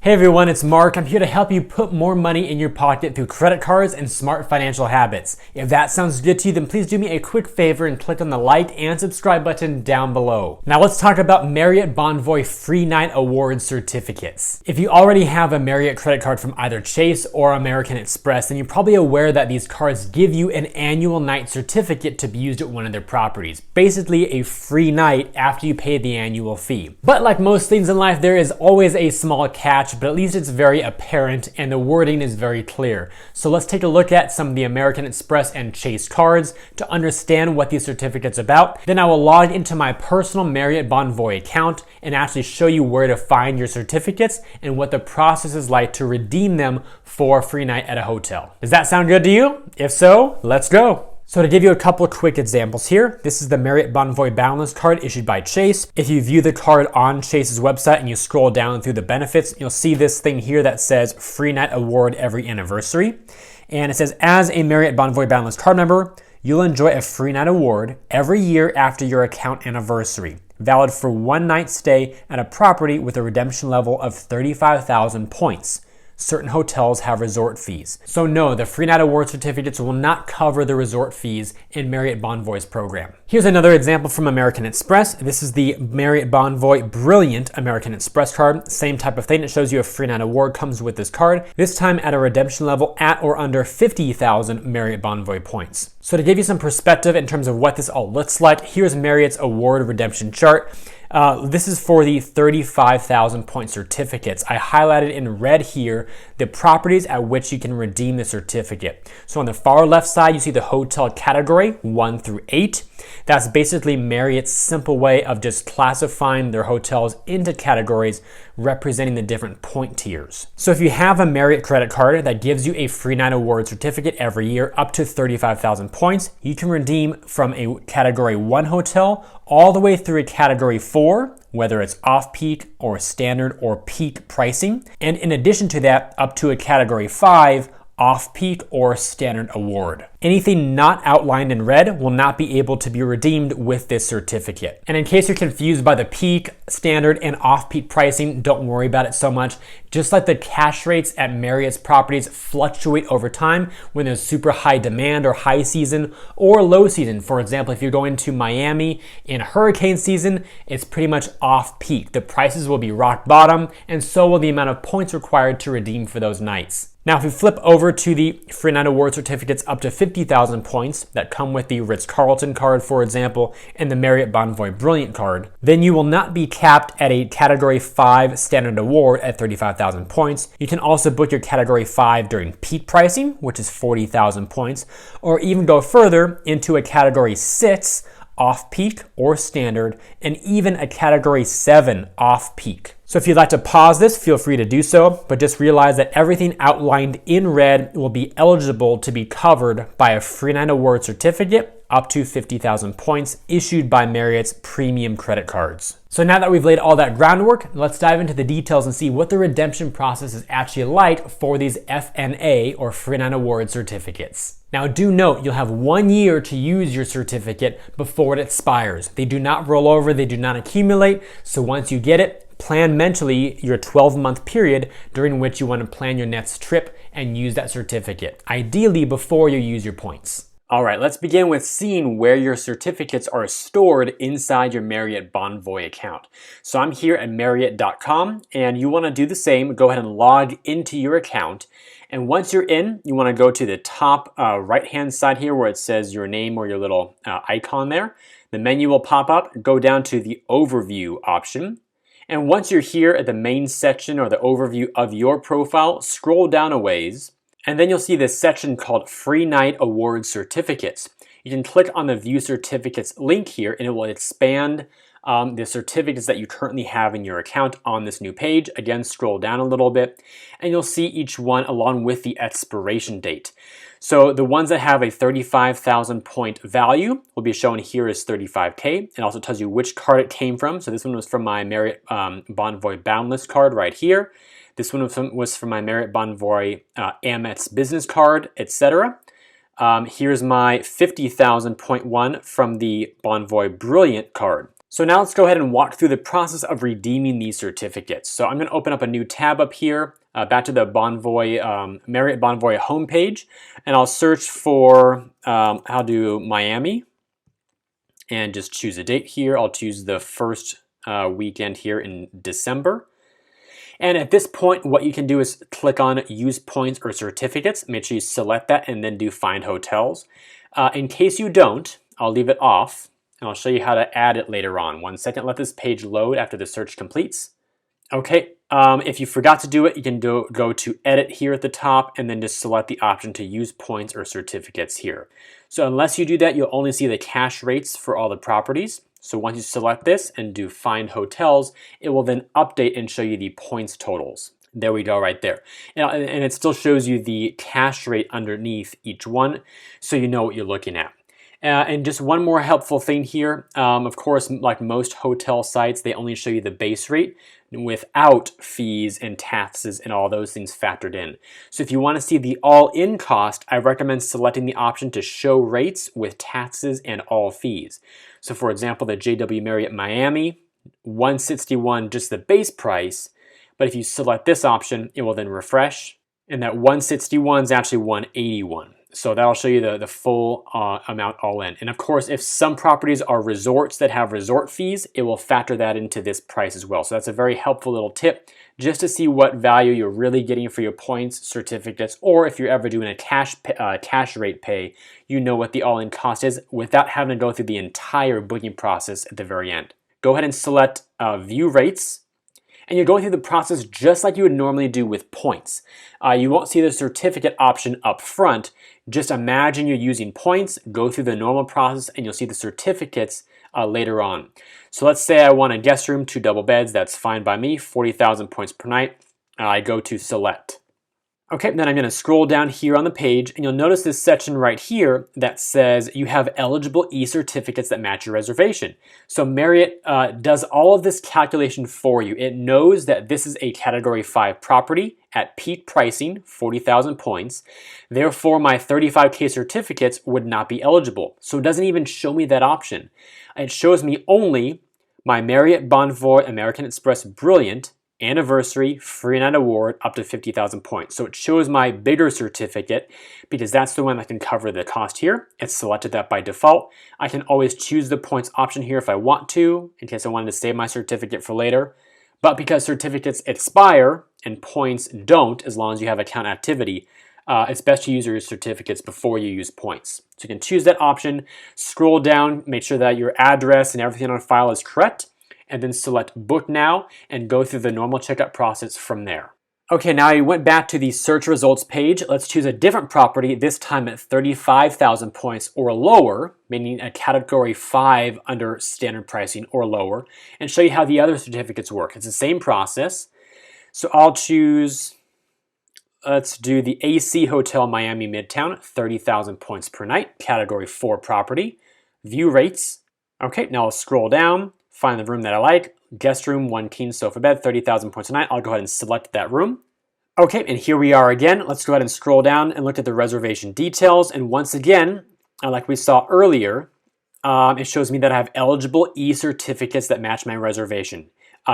Hey everyone, it's Mark. I'm here to help you put more money in your pocket through credit cards and smart financial habits. If that sounds good to you, then please do me a quick favor and click on the like and subscribe button down below. Now let's talk about Marriott Bonvoy Free Night Award certificates. If you already have a Marriott credit card from either Chase or American Express, then you're probably aware that these cards give you an annual night certificate to be used at one of their properties. Basically a free night after you pay the annual fee. But like most things in life, there is always a small catch, but at least it's very apparent and the wording is very clear. So let's take a look at some of the American Express and Chase cards to understand what these certificates are about. Then I will log into my personal Marriott Bonvoy account and actually show you where to find your certificates and what the process is like to redeem them for a free night at a hotel. Does that sound good to you? If so, let's go. So to give you a couple of quick examples here, this is the Marriott Bonvoy Boundless card issued by Chase. If you view the card on Chase's website and you scroll down through the benefits, you'll see this thing here that says Free Night Award every anniversary. And it says, as a Marriott Bonvoy Boundless card member, you'll enjoy a free night award every year after your account anniversary, valid for one night stay at a property with a redemption level of 35,000 points. Certain hotels have resort fees. So no, the Free Night Award certificates will not cover the resort fees in Marriott Bonvoy's program. Here's another example from American Express. This is the Marriott Bonvoy Brilliant American Express card. Same type of thing. It shows you a Free Night Award comes with this card, this time at a redemption level at or under 50,000 Marriott Bonvoy points. So to give you some perspective in terms of what this all looks like, here's Marriott's award redemption chart. This is for the 35,000 point certificates. I highlighted in red here the properties at which you can redeem the certificate. So on the far left side, you see the hotel category 1 through 8. That's basically Marriott's simple way of just classifying their hotels into categories representing the different point tiers. So if you have a Marriott credit card that gives you a Free Night Award certificate every year up to 35,000 points, you can redeem from a category 1 hotel all the way through a category 4, whether it's off-peak or standard or peak pricing. And in addition to that, up to a category 5, off-peak or standard award. Anything not outlined in red will not be able to be redeemed with this certificate. And in case you're confused by the peak, standard, and off-peak pricing, don't worry about it so much. Just like the cash rates at Marriott's properties fluctuate over time when there's super high demand or high season or low season. For example, if you're going to Miami in hurricane season, it's pretty much off-peak. The prices will be rock bottom, and so will the amount of points required to redeem for those nights. Now, if we flip over to the Free Night Award certificates up to 50,000 points that come with the Ritz-Carlton card, for example, and the Marriott Bonvoy Brilliant card, then you will not be capped at a Category 5 standard award at 35,000 points. You can also book your Category 5 during peak pricing, which is 40,000 points, or even go further into a Category 6 off-peak or standard, and even a Category 7 off-peak. So if you'd like to pause this, feel free to do so, but just realize that everything outlined in red will be eligible to be covered by a Free Night Award certificate up to 50,000 points issued by Marriott's premium credit cards. So now that we've laid all that groundwork, let's dive into the details and see what the redemption process is actually like for these FNA or Free Night Award certificates. Now do note, you'll have 1 year to use your certificate before it expires. They do not roll over, they do not accumulate, so once you get it, plan mentally your 12-month period during which you want to plan your next trip and use that certificate, ideally before you use your points. All right, let's begin with seeing where your certificates are stored inside your Marriott Bonvoy account. So I'm here at Marriott.com, and you want to do the same. Go ahead and log into your account. And once you're in, you want to go to the top right-hand side here where it says your name or your little icon there. The menu will pop up. Go down to the Overview option. And once you're here at the main section or the overview of your profile, scroll down a ways, and then you'll see this section called Free Night Award Certificates. You can click on the View Certificates link here, and it will expand the certificates that you currently have in your account on this new page. Again, scroll down a little bit, and you'll see each one along with the expiration date. So the ones that have a 35,000 point value will be shown here as 35K. It also tells you which card it came from. So this one was from my Marriott Bonvoy Boundless card right here. This one was from my Marriott Bonvoy Amex business card, etc. Here's my 50,000 point one from the Bonvoy Brilliant card. So now let's go ahead and walk through the process of redeeming these certificates. So I'm going to open up a new tab up here, back to the Bonvoy, Marriott Bonvoy homepage, and I'll search for, I'll do Miami, and just choose a date here. I'll choose the first weekend here in December. And at this point, what you can do is click on Use Points or Certificates. Make sure you select that and then do Find Hotels. In case you don't, I'll leave it off, and I'll show you how to add it later on. 1 second, let this page load after the search completes. Okay, if you forgot to do it, you can go to Edit here at the top and then just select the option to use points or certificates here. So unless you do that, you'll only see the cash rates for all the properties. So once you select this and do Find Hotels, it will then update and show you the points totals. There we go, right there. And it still shows you the cash rate underneath each one, so you know what you're looking at. And just one more helpful thing here, of course, like most hotel sites, they only show you the base rate without fees and taxes and all those things factored in. So if you want to see the all-in cost, I recommend selecting the option to show rates with taxes and all fees. So for example, the JW Marriott Miami, $161 just the base price, but if you select this option, it will then refresh, and that $161 is actually $181. So that'll show you the full amount all in. And of course, if some properties are resorts that have resort fees, it will factor that into this price as well. So that's a very helpful little tip just to see what value you're really getting for your points, certificates, or if you're ever doing a cash rate pay, you know what the all-in cost is without having to go through the entire booking process at the very end. Go ahead and select View Rates. And you're going through the process just like you would normally do with points. You won't see the certificate option up front. Just imagine you're using points, go through the normal process, and you'll see the certificates later on. So let's say I want a guest room, 2 double beds. That's fine by me, 40,000 points per night. I go to Select. Okay, then I'm going to scroll down here on the page, and you'll notice this section right here that says you have eligible e-certificates that match your reservation. So Marriott does all of this calculation for you. It knows that this is a Category 5 property at peak pricing, 40,000 points. Therefore, my 35K certificates would not be eligible. So it doesn't even show me that option. It shows me only my Marriott Bonvoy American Express Brilliant Anniversary Free Night Award up to 50,000 points. So it shows my bigger certificate because that's the one that can cover the cost here. It's selected that by default. I can always choose the points option here if I want to, in case I wanted to save my certificate for later. But because certificates expire and points don't, as long as you have account activity, it's best to use your certificates before you use points. So you can choose that option, scroll down, make sure that your address and everything on file is correct, and then select Book Now and go through the normal checkout process from there. Okay, now you went back to the search results page. Let's choose a different property, this time at 35,000 points or lower, meaning a Category 5 under standard pricing or lower, and show you how the other certificates work. It's the same process. So I'll choose, let's do the AC Hotel Miami Midtown, 30,000 points per night, Category 4 property. View Rates. Okay, now I'll scroll down, find the room that I like, guest room, 1 king sofa bed, 30,000 points a night. I'll go ahead and select that room. Okay, and here we are again. Let's go ahead and scroll down and look at the reservation details. And once again, like we saw earlier, it shows me that I have eligible e-certificates that match my reservation.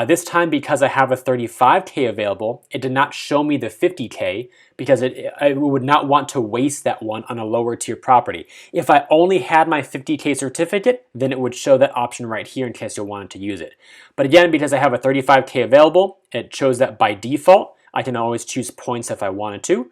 This time, because I have a 35K available, it did not show me the 50K because I would not want to waste that one on a lower tier property. If I only had my 50K certificate, then it would show that option right here in case you wanted to use it. But again, because I have a 35K available, it shows that by default. I can always choose points if I wanted to.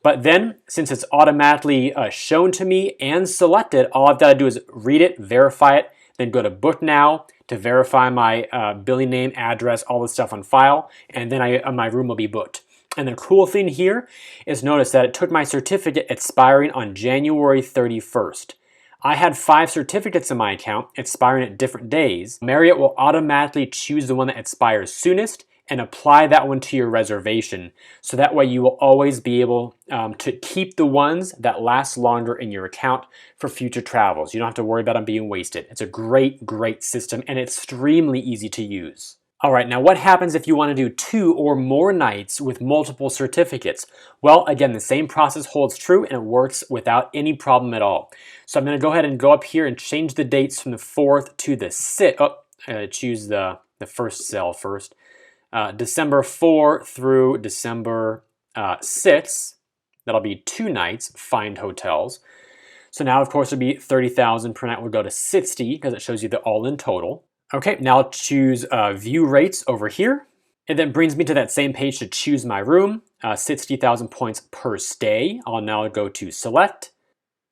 But then, since it's automatically shown to me and selected, all I've got to do is read it, verify it, then go to Book Now to verify my billing name, address, all the stuff on file, and then my room will be booked. And the cool thing here is notice that it took my certificate expiring on January 31st. I had 5 certificates in my account expiring at different days. Marriott will automatically choose the one that expires soonest and apply that one to your reservation. So that way you will always be able to keep the ones that last longer in your account for future travels. You don't have to worry about them being wasted. It's a great, great system and extremely easy to use. All right, now what happens if you want to do 2 or more nights with multiple certificates? Well, again, the same process holds true and it works without any problem at all. So I'm going to go ahead and go up here and change the dates from the 4th to the 6th. Oh, choose the first cell first. December 4 through December 6, that'll be 2 nights, find hotels. So now, of course, it'll be 30,000 per night. We'll go to 60 because it shows you the all-in total. Okay, now I'll choose view rates over here. It then brings me to that same page to choose my room, 60,000 points per stay. I'll now go to select.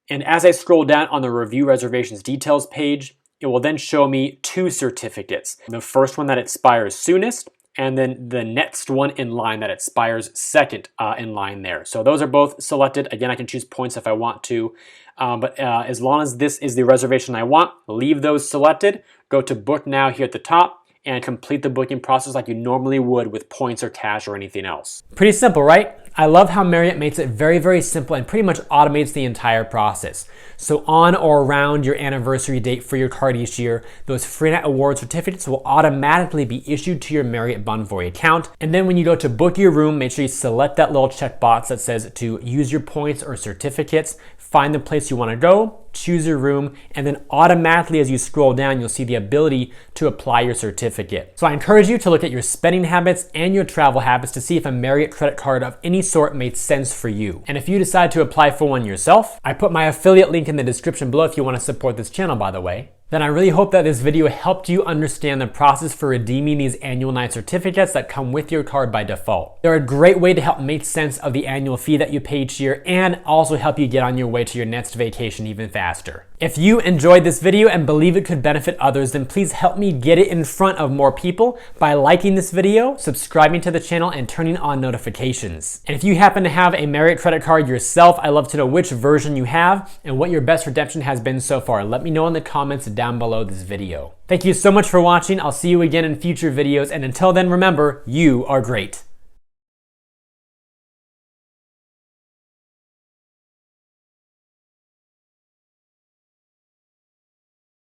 And as I scroll down on the review reservations details page, it will then show me 2 certificates. The first one that expires soonest, and then the next one in line that expires second in line there. So those are both selected. Again, I can choose points if I want to, but as long as this is the reservation I want, leave those selected, go to book now here at the top, and complete the booking process like you normally would with points or cash or anything else. Pretty simple, right? I love how Marriott makes it very, very simple and pretty much automates the entire process. So on or around your anniversary date for your card each year, those Free Night Award certificates will automatically be issued to your Marriott Bonvoy account. And then when you go to book your room, make sure you select that little checkbox that says to use your points or certificates, find the place you want to go, choose your room, and then automatically as you scroll down, you'll see the ability to apply your certificate. So I encourage you to look at your spending habits and your travel habits to see if a Marriott credit card of any sort made sense for you. And if you decide to apply for one yourself, I put my affiliate link in the description below if you want to support this channel, by the way. Then I really hope that this video helped you understand the process for redeeming these annual night certificates that come with your card by default. They're a great way to help make sense of the annual fee that you pay each year and also help you get on your way to your next vacation even faster. If you enjoyed this video and believe it could benefit others, then please help me get it in front of more people by liking this video, subscribing to the channel, and turning on notifications. And if you happen to have a Marriott credit card yourself, I'd love to know which version you have and what your best redemption has been so far. Let me know in the comments down below this video. Thank you so much for watching. I'll see you again in future videos, and until then, remember, you are great.